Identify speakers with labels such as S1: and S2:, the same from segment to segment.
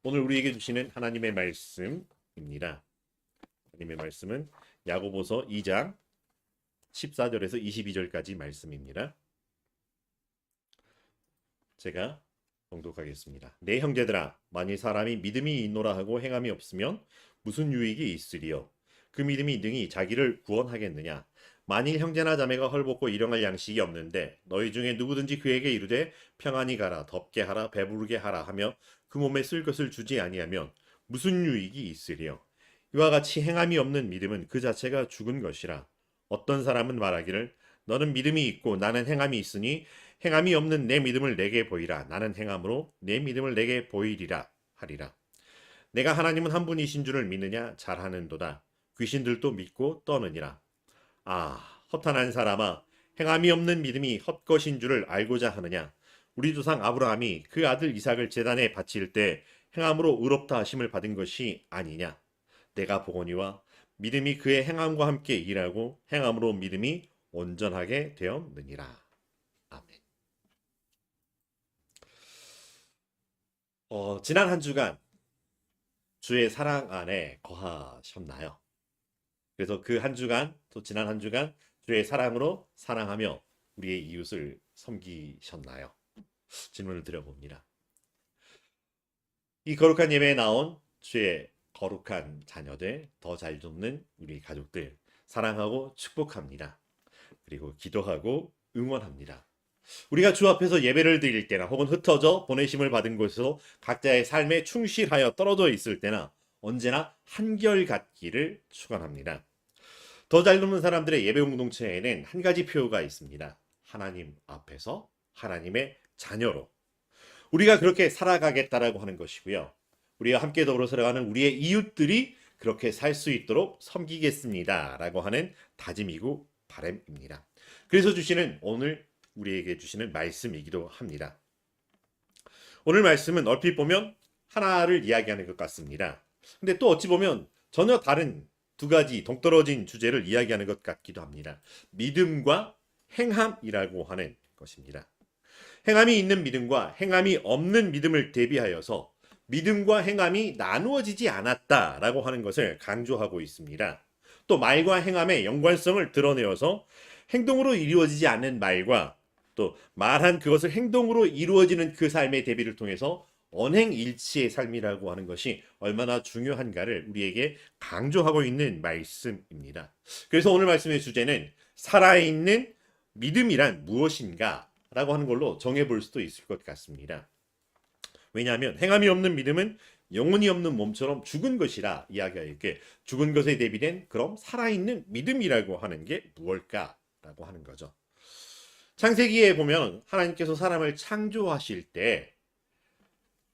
S1: 오늘 우리에게 주시는 하나님의 말씀입니다. 하나님의 말씀은 야고보서 2장 14절에서 22절까지 말씀입니다. 제가 봉독하겠습니다. 내 형제들아, 만일 사람이 믿음이 있노라 하고 행함이 없으면 무슨 유익이 있으리요? 그 믿음이 능히 자기를 구원하겠느냐? 만일 형제나 자매가 헐벗고 일용할 양식이 없는데 너희 중에 누구든지 그에게 이르되 평안히 가라, 덥게 하라, 배부르게 하라 하며 그 몸에 쓸 것을 주지 아니하면 무슨 유익이 있으리요? 이와 같이 행함이 없는 믿음은 그 자체가 죽은 것이라. 어떤 사람은 말하기를 너는 믿음이 있고 나는 행함이 있으니 행함이 없는 내 믿음을 내게 보이라. 나는 행함으로 내 믿음을 내게 보이리라 하리라. 내가 하나님은 한 분이신 줄을 믿느냐? 잘하는도다. 귀신들도 믿고 떠느니라. 아, 허탄한 사람아, 행함이 없는 믿음이 헛것인 줄을 알고자 하느냐? 우리 조상 아브라함이 그 아들 이삭을 제단에 바칠 때 행함으로 의롭다 하심을 받은 것이 아니냐? 내가 보거니와 믿음이 그의 행함과 함께 일하고 행함으로 믿음이 온전하게 되었느니라. 아멘. 지난 한 주간 주의 사랑 안에 거하셨나요? 그래서 그 한 주간, 또 지난 한 주간 주의 사랑으로 사랑하며 우리의 이웃을 섬기셨나요? 질문을 드려봅니다. 이 거룩한 예배에 나온 주의 거룩한 자녀들, 더 잘 돕는 우리 가족들 사랑하고 축복합니다. 그리고 기도하고 응원합니다. 우리가 주 앞에서 예배를 드릴 때나 혹은 흩어져 보내심을 받은 곳에서 각자의 삶에 충실하여 떨어져 있을 때나 언제나 한결같기를 축원합니다. 더 잘 돕는 사람들의 예배 공동체에는 한 가지 표어가 있습니다. 하나님 앞에서 하나님의 자녀로 우리가 그렇게 살아가겠다라고 하는 것이고요. 우리가 함께 더불어 살아가는 우리의 이웃들이 그렇게 살 수 있도록 섬기겠습니다 라고 하는 다짐이고 바람입니다. 그래서 오늘 우리에게 주시는 말씀이기도 합니다. 오늘 말씀은 얼핏 보면 하나를 이야기하는 것 같습니다. 근데 또 어찌 보면 전혀 다른 두 가지 동떨어진 주제를 이야기하는 것 같기도 합니다. 믿음과 행함이라고 하는 것입니다. 행함이 있는 믿음과 행함이 없는 믿음을 대비하여서 믿음과 행함이 나누어지지 않았다라고 하는 것을 강조하고 있습니다. 또 말과 행함의 연관성을 드러내어서 행동으로 이루어지지 않는 말과 또 말한 그것을 행동으로 이루어지는 그 삶의 대비를 통해서 언행일치의 삶이라고 하는 것이 얼마나 중요한가를 우리에게 강조하고 있는 말씀입니다. 그래서 오늘 말씀의 주제는 살아있는 믿음이란 무엇인가 라고 하는 걸로 정해볼 수도 있을 것 같습니다. 왜냐하면 행함이 없는 믿음은 영혼이 없는 몸처럼 죽은 것이라 이야기하기에 죽은 것에 대비된 그럼 살아있는 믿음이라고 하는 게 무엇일까라고 하는 거죠. 창세기에 보면 하나님께서 사람을 창조하실 때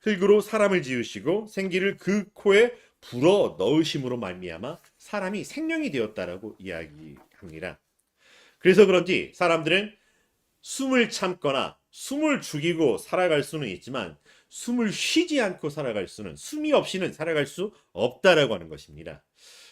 S1: 흙으로 사람을 지으시고 생기를 그 코에 불어 넣으심으로 말미암아 사람이 생명이 되었다라고 이야기합니다. 그래서 그런지 사람들은 숨을 참거나 숨을 죽이고 살아갈 수는 있지만 숨을 쉬지 않고 살아갈 수는 숨이 없이는 살아갈 수 없다라고 하는 것입니다.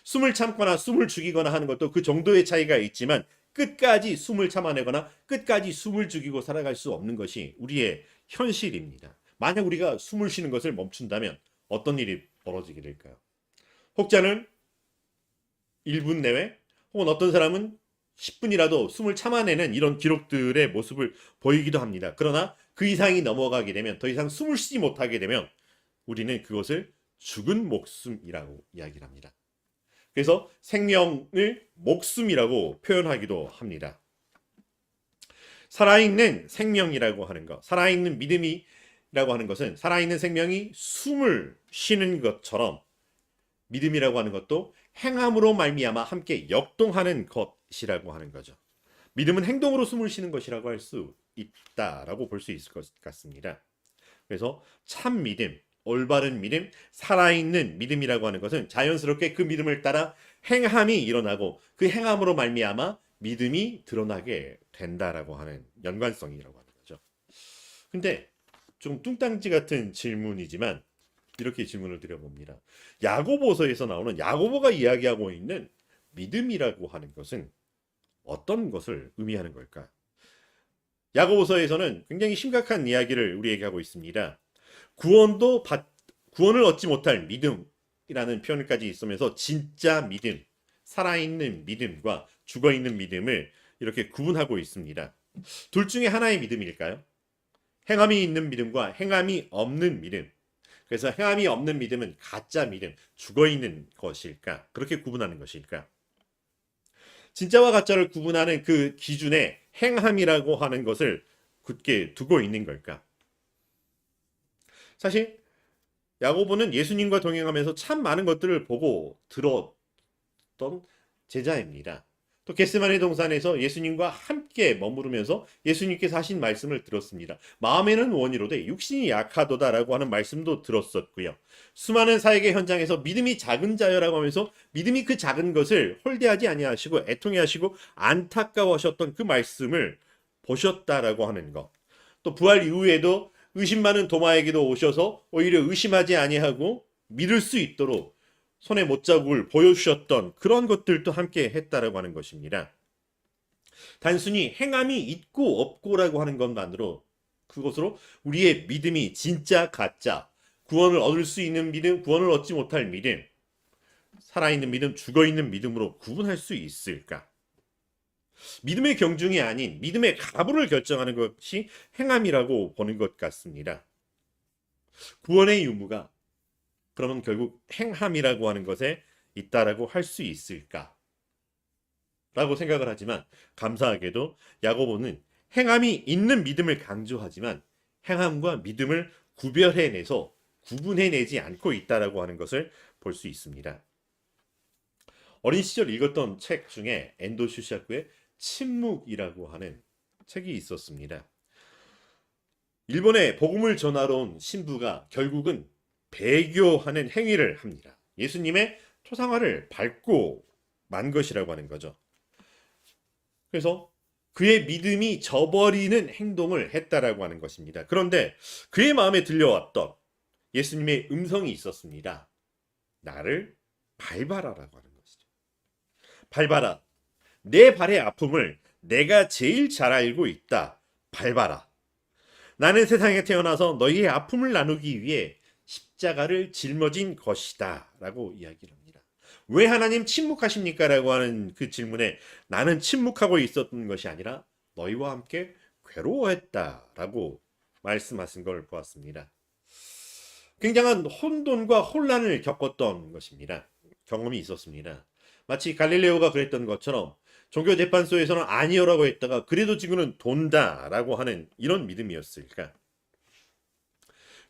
S1: 숨을 참거나 숨을 죽이거나 하는 것도 그 정도의 차이가 있지만 끝까지 숨을 참아내거나 끝까지 숨을 죽이고 살아갈 수 없는 것이 우리의 현실입니다. 만약 우리가 숨을 쉬는 것을 멈춘다면 어떤 일이 벌어지게 될까요? 혹자는 1분 내외 혹은 어떤 사람은 10분이라도 숨을 참아내는 이런 기록들의 모습을 보이기도 합니다. 그러나 그 이상이 넘어가게 되면 더 이상 숨을 쉬지 못하게 되면 우리는 그것을 죽은 목숨이라고 이야기를 합니다. 그래서 생명을 목숨이라고 표현하기도 합니다. 살아있는 생명이라고 하는 것, 살아있는 믿음이라고 하는 것은 살아있는 생명이 숨을 쉬는 것처럼 믿음이라고 하는 것도 행함으로 말미암아 함께 역동하는 것이라고 하는 거죠. 믿음은 행동으로 숨을 쉬는 것이라고 할 수 있다라고 볼 수 있을 것 같습니다. 그래서 참 믿음, 올바른 믿음, 살아있는 믿음이라고 하는 것은 자연스럽게 그 믿음을 따라 행함이 일어나고 그 행함으로 말미암아 믿음이 드러나게 된다라고 하는 연관성이라고 하는 거죠. 근데 좀 뚱땅지 같은 질문이지만 이렇게 질문을 드려봅니다. 야고보서에서 나오는 야고보가 이야기하고 있는 믿음이라고 하는 것은 어떤 것을 의미하는 걸까? 야고보서에서는 굉장히 심각한 이야기를 우리에게 하고 있습니다. 구원을 얻지 못할 믿음이라는 표현까지 있으면서 진짜 믿음, 살아있는 믿음과 죽어있는 믿음을 이렇게 구분하고 있습니다. 둘 중에 하나의 믿음일까요? 행함이 있는 믿음과 행함이 없는 믿음. 그래서 행함이 없는 믿음은 가짜 믿음, 죽어있는 것일까? 그렇게 구분하는 것일까? 진짜와 가짜를 구분하는 그 기준에 행함이라고 하는 것을 굳게 두고 있는 걸까? 사실 야고보는 예수님과 동행하면서 참 많은 것들을 보고 들었던 제자입니다. 또 겟세마네 동산에서 예수님과 함께 머무르면서 예수님께서 하신 말씀을 들었습니다. 마음에는 원이로되 육신이 약하도다라고 하는 말씀도 들었었고요. 수많은 사역의 현장에서 믿음이 작은 자여라고 하면서 믿음이 그 작은 것을 홀대하지 아니하시고 애통해하시고 안타까워하셨던 그 말씀을 보셨다라고 하는 것. 또 부활 이후에도 의심 많은 도마에게도 오셔서 오히려 의심하지 아니하고 믿을 수 있도록 손에 못자국을 보여주셨던 그런 것들도 함께 했다라고 하는 것입니다. 단순히 행함이 있고 없고라고 하는 것만으로 그것으로 우리의 믿음이 진짜 가짜, 구원을 얻을 수 있는 믿음, 구원을 얻지 못할 믿음, 살아있는 믿음, 죽어있는 믿음으로 구분할 수 있을까? 믿음의 경중이 아닌 믿음의 가부를 결정하는 것이 행함이라고 보는 것 같습니다. 구원의 유무가 그러면 결국 행함이라고 하는 것에 있다라고 할 수 있을까? 라고 생각을 하지만 감사하게도 야고보는 행함이 있는 믿음을 강조하지만 행함과 믿음을 구별해내서 구분해내지 않고 있다라고 하는 것을 볼 수 있습니다. 어린 시절 읽었던 책 중에 엔도 슈샤쿠의 침묵이라고 하는 책이 있었습니다. 일본에 복음을 전하러 온 신부가 결국은 배교하는 행위를 합니다. 예수님의 토상화를 밟고 만 것이라고 하는 거죠. 그래서 그의 믿음이 저버리는 행동을 했다라고 하는 것입니다. 그런데 그의 마음에 들려왔던 예수님의 음성이 있었습니다. 나를 밟아라라고 하는 것이죠. 밟아라. 내 발의 아픔을 내가 제일 잘 알고 있다. 밟아라. 나는 세상에 태어나서 너희의 아픔을 나누기 위해 십자가를 짊어진 것이다 라고 이야기를 합니다. 왜 하나님 침묵하십니까? 라고 하는 그 질문에 나는 침묵하고 있었던 것이 아니라 너희와 함께 괴로워했다 라고 말씀하신 걸 보았습니다. 굉장한 혼돈과 혼란을 겪었던 것입니다. 경험이 있었습니다. 마치 갈릴레오가 그랬던 것처럼 종교재판소에서는 아니요라고 했다가 그래도 지금은 돈다라고 하는 이런 믿음이었을까?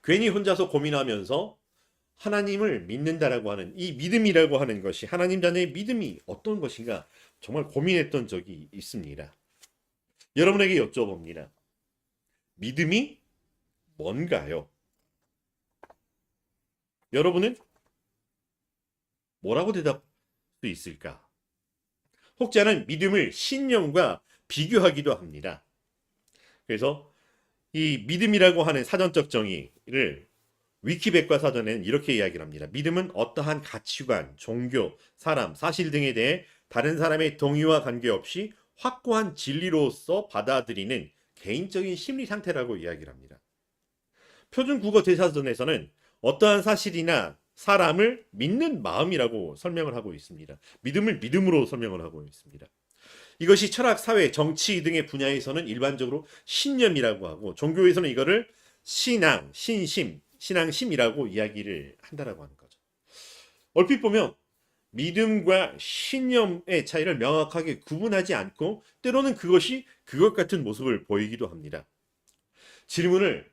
S1: 괜히 혼자서 고민하면서 하나님을 믿는다라고 하는 이 믿음이라고 하는 것이 하나님 자녀의 믿음이 어떤 것인가 정말 고민했던 적이 있습니다. 여러분에게 여쭤봅니다. 믿음이 뭔가요? 여러분은 뭐라고 대답할 수 있을까? 혹자는 믿음을 신념과 비교하기도 합니다. 그래서 이 믿음이라고 하는 사전적 정의를 위키백과 사전에는 이렇게 이야기를 합니다. 믿음은 어떠한 가치관, 종교, 사람, 사실 등에 대해 다른 사람의 동의와 관계없이 확고한 진리로서 받아들이는 개인적인 심리 상태라고 이야기를 합니다. 표준 국어 대사전에서는 어떠한 사실이나 사람을 믿는 마음이라고 설명을 하고 있습니다. 믿음을 믿음으로 설명을 하고 있습니다. 이것이 철학, 사회, 정치 등의 분야에서는 일반적으로 신념이라고 하고 종교에서는 이거를 신앙, 신심, 신앙심이라고 이야기를 한다라고 하는 거죠. 얼핏 보면 믿음과 신념의 차이를 명확하게 구분하지 않고 때로는 그것이 그것 같은 모습을 보이기도 합니다. 질문을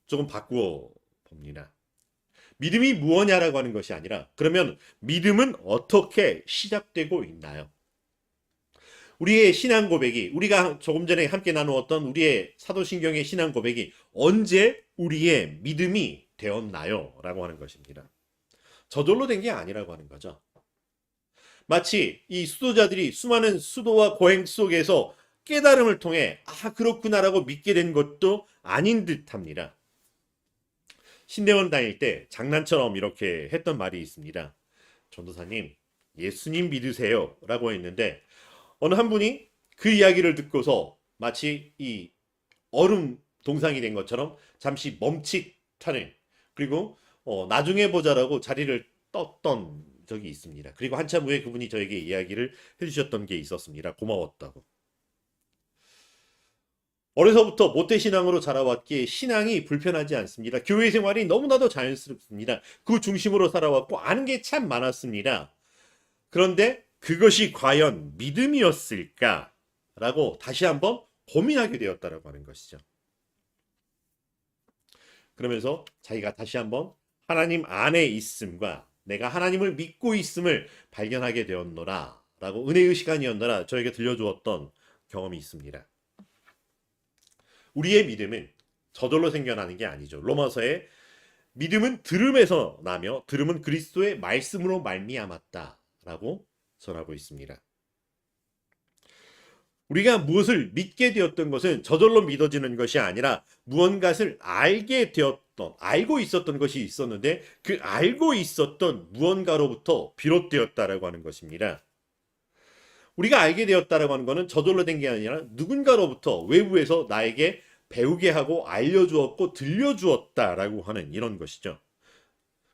S1: 조금 바꾸어 봅니다. 믿음이 무엇냐라고 하는 것이 아니라 그러면 믿음은 어떻게 시작되고 있나요? 우리의 신앙 고백이 우리가 조금 전에 함께 나누었던 우리의 사도신경의 신앙 고백이 언제 우리의 믿음이 되었나요? 라고 하는 것입니다. 저절로 된 게 아니라고 하는 거죠. 마치 이 수도자들이 수많은 수도와 고행 속에서 깨달음을 통해 아 그렇구나라고 믿게 된 것도 아닌 듯합니다. 신대원 다닐 때 장난처럼 이렇게 했던 말이 있습니다. 전도사님 예수님 믿으세요 라고 했는데 어느 한 분이 그 이야기를 듣고서 마치 이 얼음 동상이 된 것처럼 잠시 멈칫하는 그리고 나중에 보자라고 자리를 떴던 적이 있습니다. 그리고 한참 후에 그분이 저에게 이야기를 해주셨던 게 있었습니다. 고마웠다고. 어려서부터 모태신앙으로 자라왔기에 신앙이 불편하지 않습니다. 교회 생활이 너무나도 자연스럽습니다. 그 중심으로 살아왔고 아는 게 참 많았습니다. 그런데 그것이 과연 믿음이었을까? 라고 다시 한번 고민하게 되었다라고 하는 것이죠. 그러면서 자기가 다시 한번 하나님 안에 있음과 내가 하나님을 믿고 있음을 발견하게 되었노라 라고 은혜의 시간이었노라 저에게 들려주었던 경험이 있습니다. 우리의 믿음은 저절로 생겨나는 게 아니죠. 로마서에 믿음은 들음에서 나며 들음은 그리스도의 말씀으로 말미암았다라고 전하고 있습니다. 우리가 무엇을 믿게 되었던 것은 저절로 믿어지는 것이 아니라 무언가를 알고 있었던 것이 있었는데 그 알고 있었던 무언가로부터 비롯되었다라고 하는 것입니다. 우리가 알게 되었다라고 하는 것은 저절로 된 게 아니라 누군가로부터 외부에서 나에게 배우게 하고 알려주었고 들려주었다라고 하는 이런 것이죠.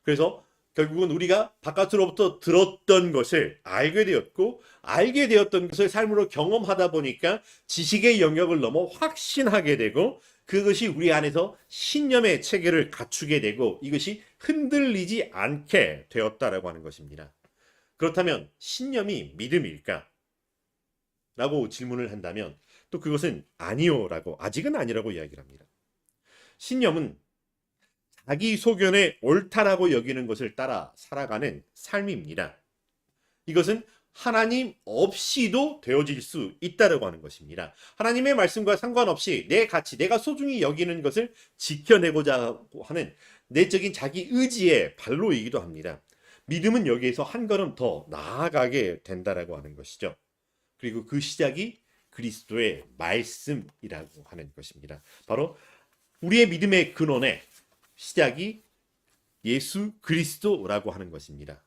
S1: 그래서 결국은 우리가 바깥으로부터 들었던 것을 알게 되었고 알게 되었던 것을 삶으로 경험하다 보니까 지식의 영역을 넘어 확신하게 되고 그것이 우리 안에서 신념의 체계를 갖추게 되고 이것이 흔들리지 않게 되었다라고 하는 것입니다. 그렇다면 신념이 믿음일까? 라고 질문을 한다면 또 그것은 아니요라고 아직은 아니라고 이야기를 합니다. 신념은 자기 소견에 옳다라고 여기는 것을 따라 살아가는 삶입니다. 이것은 하나님 없이도 되어질 수 있다라고 하는 것입니다. 하나님의 말씀과 상관없이 내 가치, 내가 소중히 여기는 것을 지켜내고자 하는 내적인 자기 의지의 발로이기도 합니다. 믿음은 여기에서 한 걸음 더 나아가게 된다라고 하는 것이죠. 그리고 그 시작이 그리스도의 말씀이라고 하는 것입니다. 바로 우리의 믿음의 근원의 시작이 예수 그리스도라고 하는 것입니다.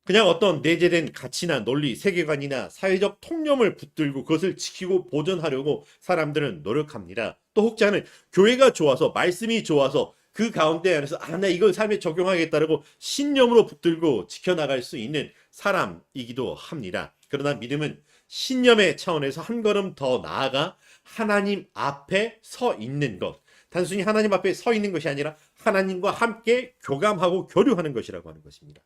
S1: 그냥 어떤 내재된 가치나 논리, 세계관이나 사회적 통념을 붙들고 그것을 지키고 보존하려고 사람들은 노력합니다. 또 혹자는 교회가 좋아서 말씀이 좋아서 그 가운데 안에서 나 이걸 삶에 적용하겠다라고 신념으로 붙들고 지켜나갈 수 있는 사람이기도 합니다. 그러나 믿음은 신념의 차원에서 한 걸음 더 나아가 하나님 앞에 서 있는 것. 단순히 하나님 앞에 서 있는 것이 아니라 하나님과 함께 교감하고 교류하는 것이라고 하는 것입니다.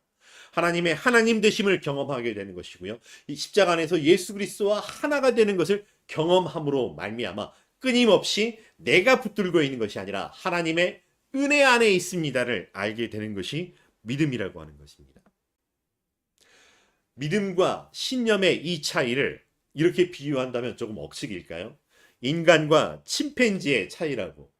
S1: 하나님의 하나님 되심을 경험하게 되는 것이고요. 이 십자가 안에서 예수 그리스도와 하나가 되는 것을 경험함으로 말미암아 끊임없이 내가 붙들고 있는 것이 아니라 하나님의 은혜 안에 있습니다를 알게 되는 것이 믿음이라고 하는 것입니다. 믿음과 신념의 이 차이를 이렇게 비유한다면 조금 억측일까요? 인간과 침팬지의 차이라고.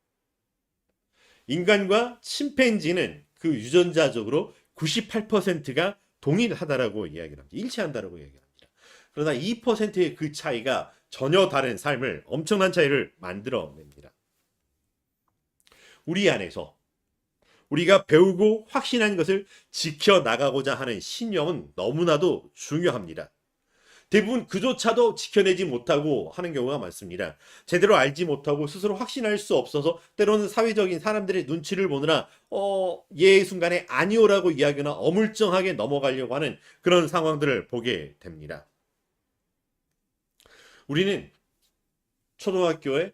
S1: 인간과 침팬지는 그 유전자적으로 98%가 동일하다라고 이야기를 합니다. 일치한다라고 이야기를 합니다. 그러나 2%의 그 차이가 전혀 다른 삶을 엄청난 차이를 만들어냅니다. 우리 안에서 우리가 배우고 확신한 것을 지켜나가고자 하는 신념은 너무나도 중요합니다. 대부분 그조차도 지켜내지 못하고 하는 경우가 많습니다. 제대로 알지 못하고 스스로 확신할 수 없어서 때로는 사회적인 사람들의 눈치를 보느라 예 순간에 아니오라고 이야기하거나 어물쩡하게 넘어가려고 하는 그런 상황들을 보게 됩니다. 우리는 초등학교에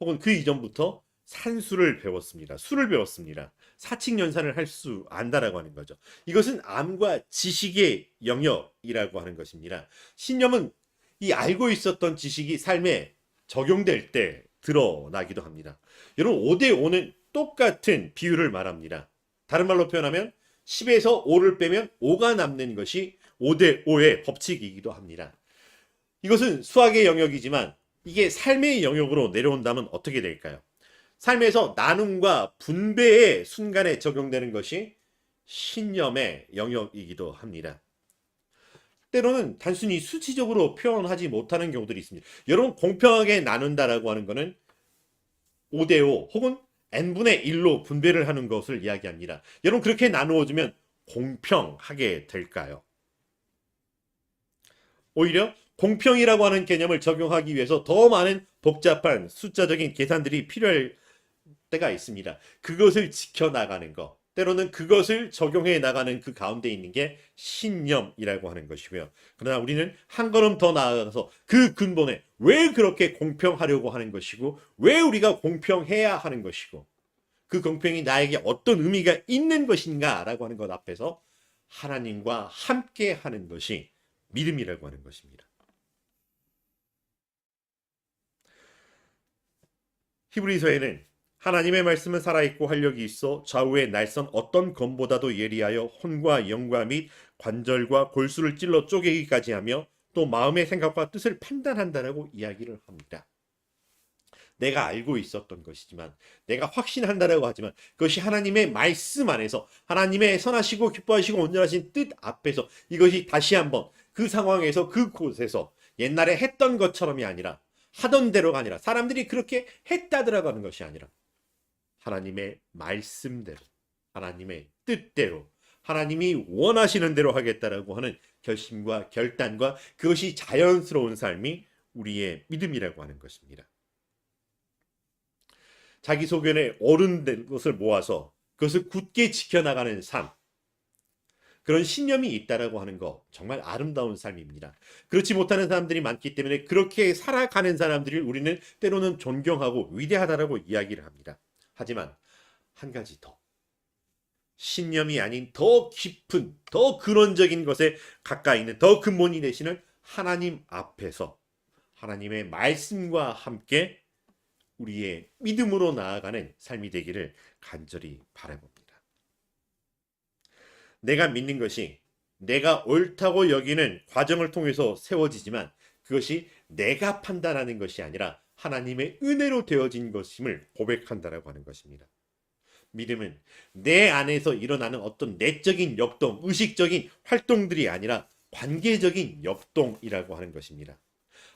S1: 혹은 그 이전부터 산수를 배웠습니다. 수를 배웠습니다. 사칙연산을 할 수 안다라고 하는 거죠. 이것은 암과 지식의 영역이라고 하는 것입니다. 신념은 이 알고 있었던 지식이 삶에 적용될 때 드러나기도 합니다. 여러분 5대5는 똑같은 비율을 말합니다. 다른 말로 표현하면 10에서 5를 빼면 5가 남는 것이 5대5의 법칙이기도 합니다. 이것은 수학의 영역이지만 이게 삶의 영역으로 내려온다면 어떻게 될까요? 삶에서 나눔과 분배의 순간에 적용되는 것이 신념의 영역이기도 합니다. 때로는 단순히 수치적으로 표현하지 못하는 경우들이 있습니다. 여러분 공평하게 나눈다라고 하는 것은 5대5 혹은 n분의 1로 분배를 하는 것을 이야기합니다. 여러분 그렇게 나누어주면 공평하게 될까요? 오히려 공평이라고 하는 개념을 적용하기 위해서 더 많은 복잡한 숫자적인 계산들이 필요할 때가 있습니다. 그것을 지켜나가는 것, 때로는 그것을 적용해 나가는 그 가운데 있는 게 신념이라고 하는 것이고요. 그러나 우리는 한 걸음 더 나아가서 그 근본에 왜 그렇게 공평하려고 하는 것이고, 왜 우리가 공평해야 하는 것이고, 그 공평이 나에게 어떤 의미가 있는 것인가라고 하는 것 앞에서 하나님과 함께 하는 것이 믿음이라고 하는 것입니다. 히브리서에는 하나님의 말씀은 살아있고 활력이 있어 좌우의 날선 어떤 검보다도 예리하여 혼과 영과 및 관절과 골수를 찔러 쪼개기까지 하며 또 마음의 생각과 뜻을 판단한다라고 이야기를 합니다. 내가 알고 있었던 것이지만, 내가 확신한다라고 하지만, 그것이 하나님의 말씀 안에서 하나님의 선하시고 기뻐하시고 온전하신 뜻 앞에서 이것이 다시 한번 그 상황에서 그곳에서 옛날에 했던 것처럼이 아니라, 하던 대로가 아니라, 사람들이 그렇게 했다더라고 하는 것이 아니라 하나님의 말씀대로, 하나님의 뜻대로, 하나님이 원하시는 대로 하겠다라고 하는 결심과 결단과 그것이 자연스러운 삶이 우리의 믿음이라고 하는 것입니다. 자기 소견에 어른된 것을 모아서 그것을 굳게 지켜나가는 삶, 그런 신념이 있다라고 하는 거 정말 아름다운 삶입니다. 그렇지 못하는 사람들이 많기 때문에 그렇게 살아가는 사람들을 우리는 때로는 존경하고 위대하다라고 이야기를 합니다. 하지만 한 가지 더, 신념이 아닌 더 깊은, 더 근원적인 것에 가까이 있는 더 근본이 되시는 하나님 앞에서 하나님의 말씀과 함께 우리의 믿음으로 나아가는 삶이 되기를 간절히 바라봅니다. 내가 믿는 것이 내가 옳다고 여기는 과정을 통해서 세워지지만, 그것이 내가 판단하는 것이 아니라 하나님의 은혜로 되어진 것임을 고백한다라고 하는 것입니다. 믿음은 내 안에서 일어나는 어떤 내적인 역동, 의식적인 활동들이 아니라 관계적인 역동이라고 하는 것입니다.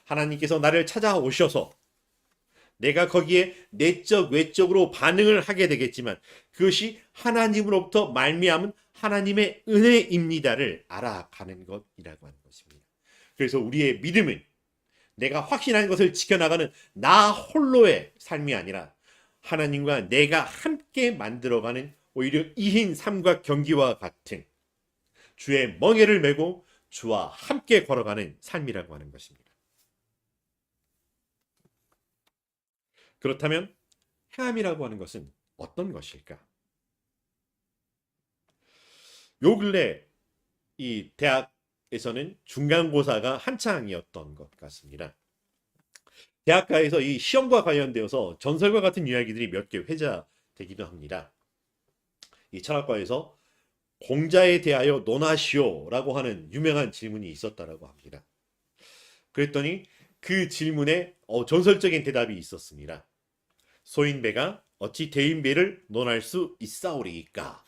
S1: 하나님께서 나를 찾아오셔서 내가 거기에 내적 외적으로 반응을 하게 되겠지만, 그것이 하나님으로부터 말미암은 하나님의 은혜입니다를 알아가는 것이라고 하는 것입니다. 그래서 우리의 믿음은 내가 확신한 것을 지켜나가는 나 홀로의 삶이 아니라 하나님과 내가 함께 만들어가는 오히려 이흰 삶과 경기와 같은 주의 멍에를 메고 주와 함께 걸어가는 삶이라고 하는 것입니다. 그렇다면 행함이라고 하는 것은 어떤 것일까? 요 근래 이 대학에서는 중간고사가 한창이었던 것 같습니다. 대학가에서 이 시험과 관련되어서 전설과 같은 이야기들이 몇 개 회자되기도 합니다. 이 철학과에서 공자에 대하여 논하시오라고 하는 유명한 질문이 있었다라고 합니다. 그랬더니 그 질문에 전설적인 대답이 있었습니다. 소인배가 어찌 대인배를 논할 수 있사오리이까?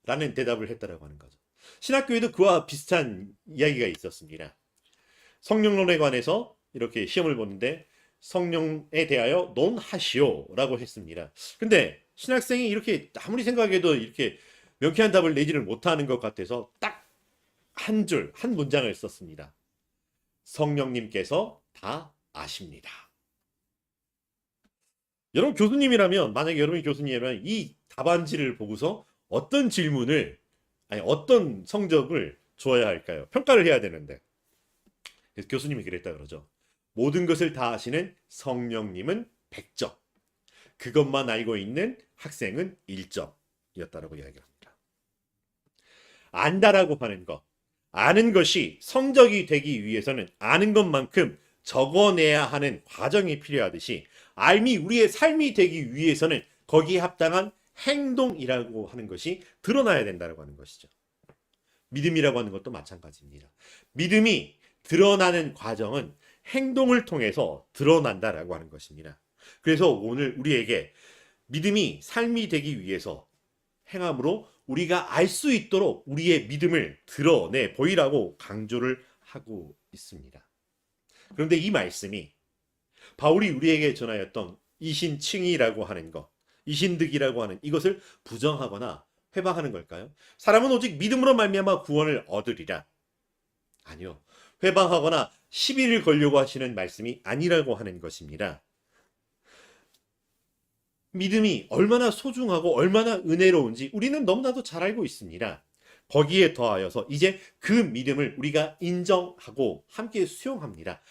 S1: 라는 대답을 했다라고 하는 거죠. 신학교에도 그와 비슷한 이야기가 있었습니다. 성령론에 관해서 이렇게 시험을 보는데 성령에 대하여 논하시오라고 했습니다. 근데 신학생이 이렇게 아무리 생각해도 이렇게 명쾌한 답을 내지를 못하는 것 같아서 딱 한 줄, 한 문장을 썼습니다. 성령님께서 다 아십니다. 여러분 교수님이라면, 만약에 여러분이 교수님이라면 이 답안지를 보고서 어떤 질문을, 아니 어떤 성적을 줘야 할까요? 평가를 해야 되는데. 그래서 교수님이 그랬다 그러죠. 모든 것을 다 아시는 성령님은 100점, 그것만 알고 있는 학생은 1점이었다라고 이야기합니다. 안다라고 하는 것, 아는 것이 성적이 되기 위해서는 아는 것만큼 적어내야 하는 과정이 필요하듯이, 알미 우리의 삶이 되기 위해서는 거기에 합당한 행동이라고 하는 것이 드러나야 된다고 하는 것이죠. 믿음이라고 하는 것도 마찬가지입니다. 믿음이 드러나는 과정은 행동을 통해서 드러난다라고 하는 것입니다. 그래서 오늘 우리에게 믿음이 삶이 되기 위해서 행함으로 우리가 알 수 있도록 우리의 믿음을 드러내 보이라고 강조를 하고 있습니다. 그런데 이 말씀이 바울이 우리에게 전하였던 이신칭의라고 하는 것, 이신득이라고 하는 이것을 부정하거나 회방하는 걸까요? 사람은 오직 믿음으로 말미암아 구원을 얻으리라. 아니요. 회방하거나 시비를 걸려고 하시는 말씀이 아니라고 하는 것입니다. 믿음이 얼마나 소중하고 얼마나 은혜로운지 우리는 너무나도 잘 알고 있습니다. 거기에 더하여서 이제 그 믿음을 우리가 인정하고 함께 수용합니다.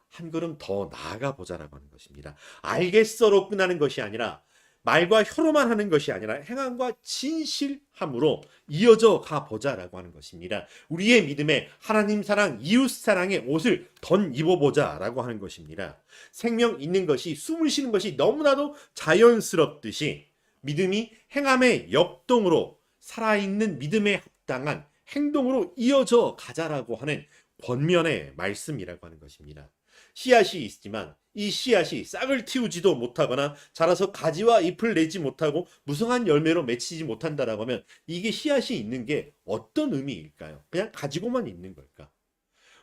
S1: 한 걸음 더 나아가 보자라고 하는 것입니다. 알겠어로 끝나는 것이 아니라 말과 혀로만 하는 것이 아니라 행함과 진실함으로 이어져 가보자라고 하는 것입니다. 우리의 믿음에 하나님 사랑, 이웃 사랑의 옷을 덧 입어보자라고 하는 것입니다. 생명 있는 것이, 숨을 쉬는 것이 너무나도 자연스럽듯이 믿음이 행함의 역동으로 살아있는 믿음에 합당한 행동으로 이어져 가자라고 하는 권면의 말씀이라고 하는 것입니다. 씨앗이 있지만 이 씨앗이 싹을 틔우지도 못하거나 자라서 가지와 잎을 내지 못하고 무성한 열매로 맺히지 못한다라고 하면 이게 씨앗이 있는 게 어떤 의미일까요? 그냥 가지고만 있는 걸까?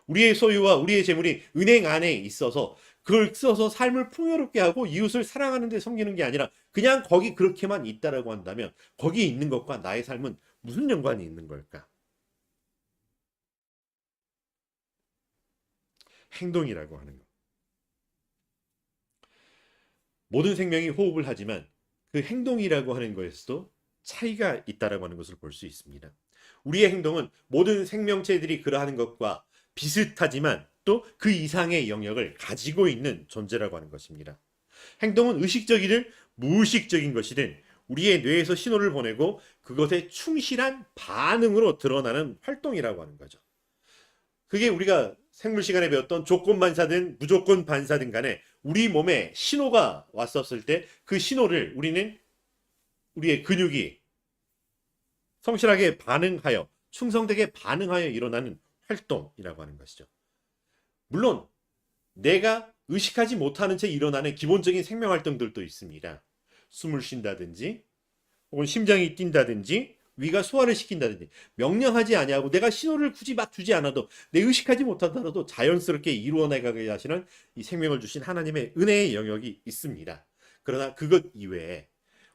S1: 우리의 소유와 우리의 재물이 은행 안에 있어서 그걸 써서 삶을 풍요롭게 하고 이웃을 사랑하는 데 섬기는 게 아니라 그냥 거기 그렇게만 있다라고 한다면 거기 있는 것과 나의 삶은 무슨 연관이 있는 걸까? 행동이라고 하는 것. 모든 생명이 호흡을 하지만 그 행동이라고 하는 것에서도 차이가 있다라고 하는 것을 볼 수 있습니다. 우리의 행동은 모든 생명체들이 그러하는 것과 비슷하지만 또 그 이상의 영역을 가지고 있는 존재라고 하는 것입니다. 행동은 의식적이든 무의식적인 것이든 우리의 뇌에서 신호를 보내고 그것에 충실한 반응으로 드러나는 활동이라고 하는 거죠. 그게 우리가 생물 시간에 배웠던 조건 반사든 무조건 반사든 간에 우리 몸에 신호가 왔었을 때 그 신호를 우리는 우리의 근육이 성실하게 반응하여 충성되게 반응하여 일어나는 활동이라고 하는 것이죠. 물론 내가 의식하지 못하는 채 일어나는 기본적인 생명 활동들도 있습니다. 숨을 쉰다든지 혹은 심장이 뛴다든지 위가 소화를 시킨다든지 명령하지 아니하고 내가 신호를 굳이 막 주지 않아도 내 의식하지 못하더라도 자연스럽게 이루어내가게 하시는 이 생명을 주신 하나님의 은혜의 영역이 있습니다. 그러나 그것 이외에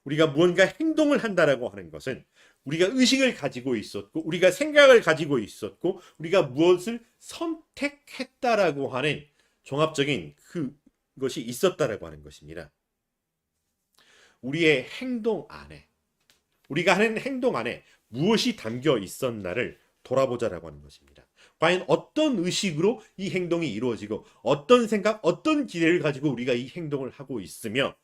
S1: 우리가 무언가 행동을 한다라고 하는 것은 우리가 의식을 가지고 있었고 우리가 생각을 가지고 있었고 우리가 무엇을 선택했다라고 하는 종합적인 그것이 있었다라고 하는 것입니다. 우리의 행동 안에 우리가 하는 행동 안에 무엇이 담겨 있었나를 돌아보자라고 하는 것입니다. 과연 어떤 의식으로 이 행동이 이루어지고 어떤 생각, 어떤 기대를 가지고 우리가 이 행동을 하고 있으며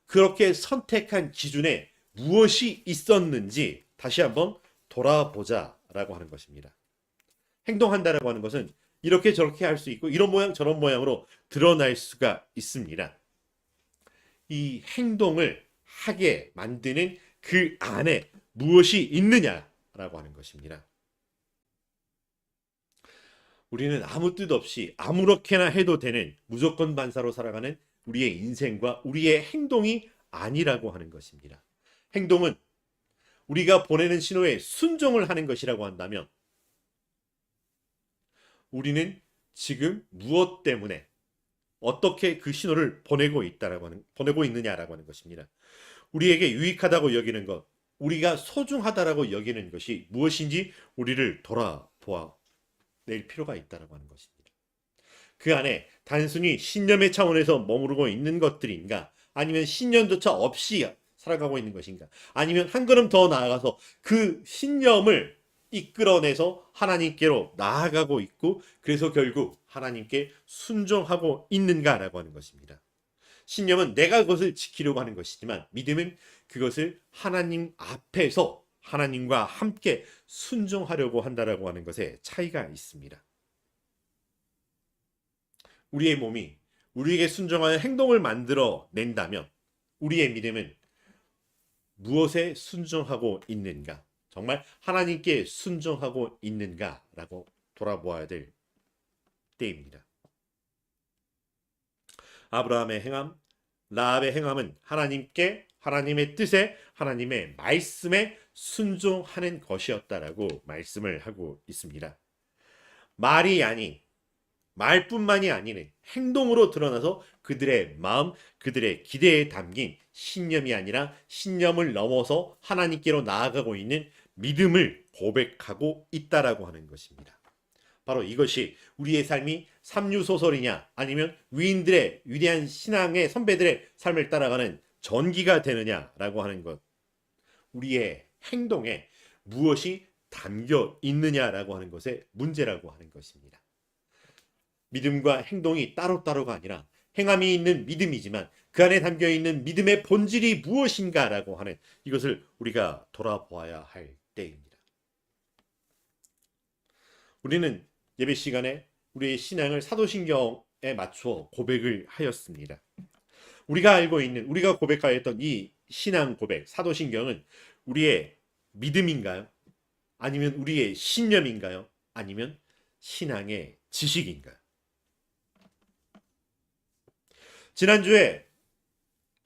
S1: 그렇게 선택한 기준에 무엇이 있었는지 다시 한번 돌아보자라고 하는 것입니다. 행동한다라고 하는 것은 이렇게 저렇게 할 수 있고 이런 모양 저런 모양으로 드러날 수가 있습니다. 이 행동을 하게 만드는 그 안에 무엇이 있느냐라고 하는 것입니다. 우리는 아무 뜻 없이 아무렇게나 해도 되는 무조건 반사로 살아가는 우리의 인생과 우리의 행동이 아니라고 하는 것입니다. 행동은 우리가 보내는 신호에 순종을 하는 것이라고 한다면 우리는 지금 무엇 때문에 어떻게 그 신호를 보내고 있느냐라고 하는 것입니다. 우리에게 유익하다고 여기는 것, 우리가 소중하다라고 여기는 것이 무엇인지 우리를 돌아보아 낼 필요가 있다라고 하는 것입니다. 그 안에 단순히 신념의 차원에서 머무르고 있는 것들인가, 아니면 신념조차 없이 살아가고 있는 것인가, 아니면 한 걸음 더 나아가서 그 신념을 이끌어내서 하나님께로 나아가고 있고 그래서 결국 하나님께 순종하고 있는가라고 하는 것입니다. 신념은 내가 그것을 지키려고 하는 것이지만 믿음은 그것을 하나님 앞에서 하나님과 함께 순종하려고 한다라고 하는 것에 차이가 있습니다. 우리의 몸이 우리에게 순종하는 행동을 만들어 낸다면 우리의 믿음은 무엇에 순종하고 있는가? 정말 하나님께 순종하고 있는가라고 돌아보아야 될 때입니다. 아브라함의 행함, 라합의 행함은 하나님께, 하나님의 뜻에, 하나님의 말씀에 순종하는 것이었다라고 말씀을 하고 있습니다. 말이 아닌, 말뿐만이 아닌 행동으로 드러나서 그들의 마음, 그들의 기대에 담긴 신념이 아니라 신념을 넘어서 하나님께로 나아가고 있는 믿음을 고백하고 있다라고 하는 것입니다. 바로 이것이 우리의 삶이 삼류소설이냐 아니면 위인들의 위대한 신앙의 선배들의 삶을 따라가는 전기가 되느냐라고 하는 것, 우리의 행동에 무엇이 담겨 있느냐라고 하는 것의 문제라고 하는 것입니다. 믿음과 행동이 따로따로가 아니라 행함이 있는 믿음이지만 그 안에 담겨 있는 믿음의 본질이 무엇인가라고 하는 이것을 우리가 돌아보아야 할 때입니다. 우리는 예배 시간에 우리의 신앙을 사도신경에 맞춰 고백을 하였습니다. 우리가 고백하였던 이 신앙 고백, 사도신경은 우리의 믿음인가요? 아니면 우리의 신념인가요? 아니면 신앙의 지식인가요? 지난주에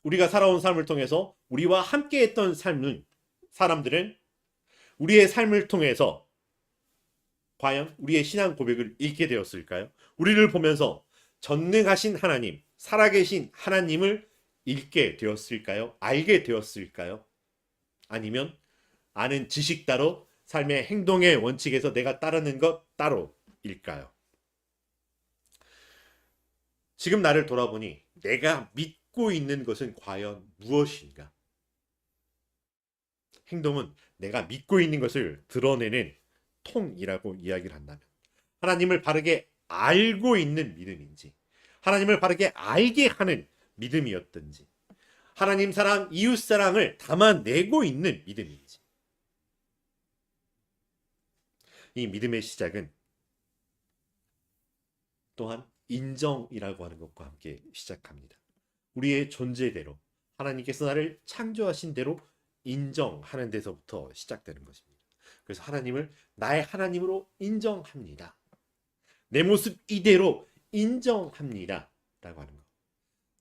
S1: 우리가 살아온 삶을 통해서 우리와 함께 했던 사람들은 우리의 삶을 통해서 과연 우리의 신앙 고백을 읽게 되었을까요? 우리를 보면서 전능하신 하나님, 살아계신 하나님을 읽게 되었을까요? 알게 되었을까요? 아니면 아는 지식 따로, 삶의 행동의 원칙에서 내가 따르는 것 따로일까요? 지금 나를 돌아보니 내가 믿고 있는 것은 과연 무엇인가? 행동은 내가 믿고 있는 것을 드러내는 통이라고 이야기를 한다면 하나님을 바르게 알고 있는 믿음인지, 하나님을 바르게 알게 하는 믿음이었든지, 하나님 사랑, 이웃 사랑을 담아내고 있는 믿음인지. 이 믿음의 시작은 또한 인정이라고 하는 것과 함께 시작합니다. 우리의 존재대로 하나님께서 나를 창조하신 대로 인정하는 데서부터 시작되는 것입니다. 그래서 하나님을 나의 하나님으로 인정합니다. 내 모습 이대로 인정합니다 라고 하는 것.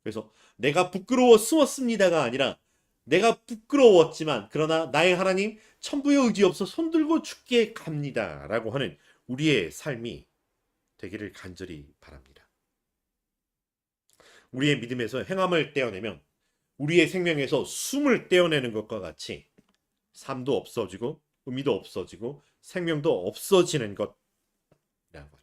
S1: 그래서 내가 부끄러워 숨었습니다가 아니라 내가 부끄러웠지만 그러나 나의 하나님 천부의 의지 없어 손들고 죽게 갑니다 라고 하는 우리의 삶이 되기를 간절히 바랍니다. 우리의 믿음에서 행함을 떼어내면 우리의 생명에서 숨을 떼어내는 것과 같이 삶도 없어지고 의미도 없어지고 생명도 없어지는 것이라고 합니다.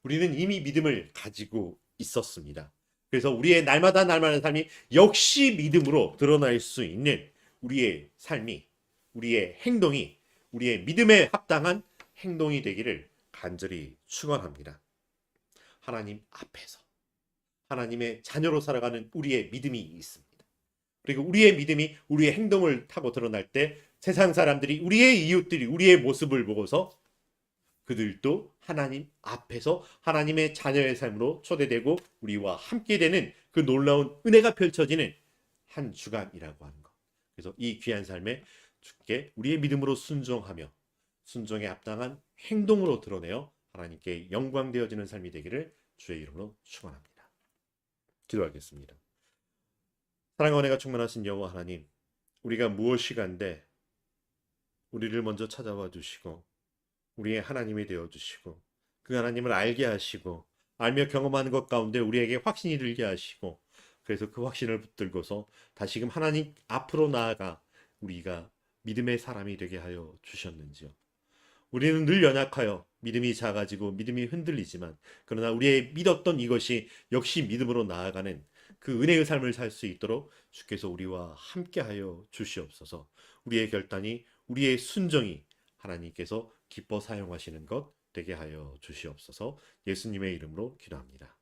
S1: 우리는 이미 믿음을 가지고 있었습니다. 그래서 우리의 날마다 삶이 역시 믿음으로 드러날 수 있는 우리의 삶이, 우리의 행동이 우리의 믿음에 합당한 행동이 되기를 간절히 축원합니다. 하나님 앞에서 하나님의 자녀로 살아가는 우리의 믿음이 있습니다. 그리고 우리의 믿음이 우리의 행동을 타고 드러날 때 세상 사람들이, 우리의 이웃들이 우리의 모습을 보고서 그들도 하나님 앞에서 하나님의 자녀의 삶으로 초대되고 우리와 함께 되는 그 놀라운 은혜가 펼쳐지는 한 주간이라고 하는 것. 그래서 이 귀한 삶에 주께 우리의 믿음으로 순종하며 순종에 합당한 행동으로 드러내어 하나님께 영광되어지는 삶이 되기를 주의 이름으로 축원합니다. 기도하겠습니다. 사랑과 은혜가 충만하신 여호와 하나님, 우리가 무엇이 간데 우리를 먼저 찾아와 주시고 우리의 하나님이 되어주시고 그 하나님을 알게 하시고 알며 경험하는 것 가운데 우리에게 확신이 들게 하시고 그래서 그 확신을 붙들고서 다시금 하나님 앞으로 나아가 우리가 믿음의 사람이 되게 하여 주셨는지요. 우리는 늘 연약하여 믿음이 작아지고 믿음이 흔들리지만 그러나 우리의 믿었던 이것이 역시 믿음으로 나아가는 그 은혜의 삶을 살 수 있도록 주께서 우리와 함께하여 주시옵소서. 우리의 결단이, 우리의 순종이 하나님께서 기뻐 사용하시는 것 되게 하여 주시옵소서. 예수님의 이름으로 기도합니다.